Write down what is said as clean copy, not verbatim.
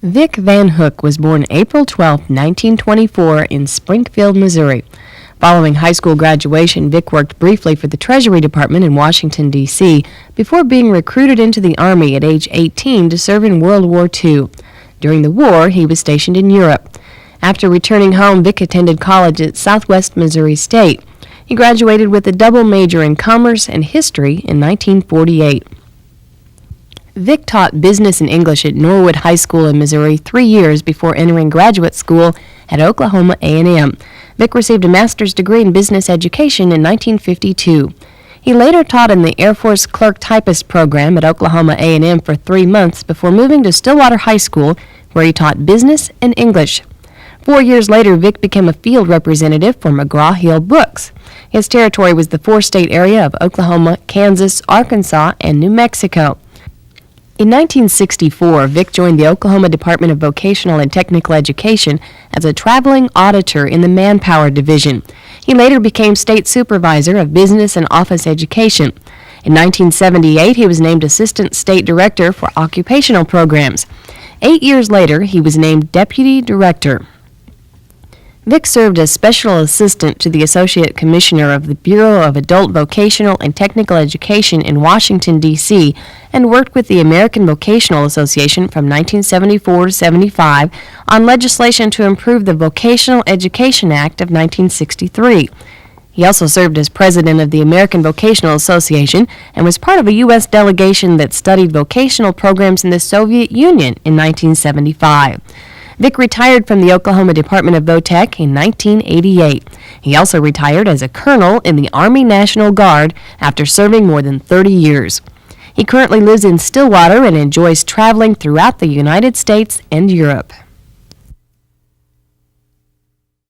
Vic VanHook was born April 12, 1924, in Springfield, Missouri. Following high school graduation, Vic worked briefly for the Treasury Department in Washington, D.C., before being recruited into the Army at age 18 to serve in World War II. During the war, he was stationed in Europe. After returning home, Vic attended college at Southwest Missouri State. He graduated with a double major in commerce and history in 1948. Vic taught business and English at Norwood High School in Missouri 3 years before entering graduate school at Oklahoma A&M. Vic received a master's degree in business education in 1952. He later taught in the Air Force Clerk Typist program at Oklahoma A&M for 3 months before moving to Stillwater High School, where he taught business and English. 4 years later, Vic became a field representative for McGraw-Hill Books. His territory was the 4-state area of Oklahoma, Kansas, Arkansas, and New Mexico. In 1964, Vic joined the Oklahoma Department of Vocational and Technical Education as a traveling auditor in the Manpower Division. He later became state supervisor of business and office education. In 1978, he was named Assistant State Director for Occupational Programs. 8 years later, he was named Deputy Director. Vic served as Special Assistant to the Associate Commissioner of the Bureau of Adult Vocational and Technical Education in Washington, D.C., and worked with the American Vocational Association from 1974 to 75 on legislation to improve the Vocational Education Act of 1963. He also served as president of the American Vocational Association and was part of a U.S. delegation that studied vocational programs in the Soviet Union in 1975. Vic retired from the Oklahoma Department of Votech in 1988. He also retired as a colonel in the Army National Guard after serving more than 30 years. He currently lives in Stillwater and enjoys traveling throughout the United States and Europe.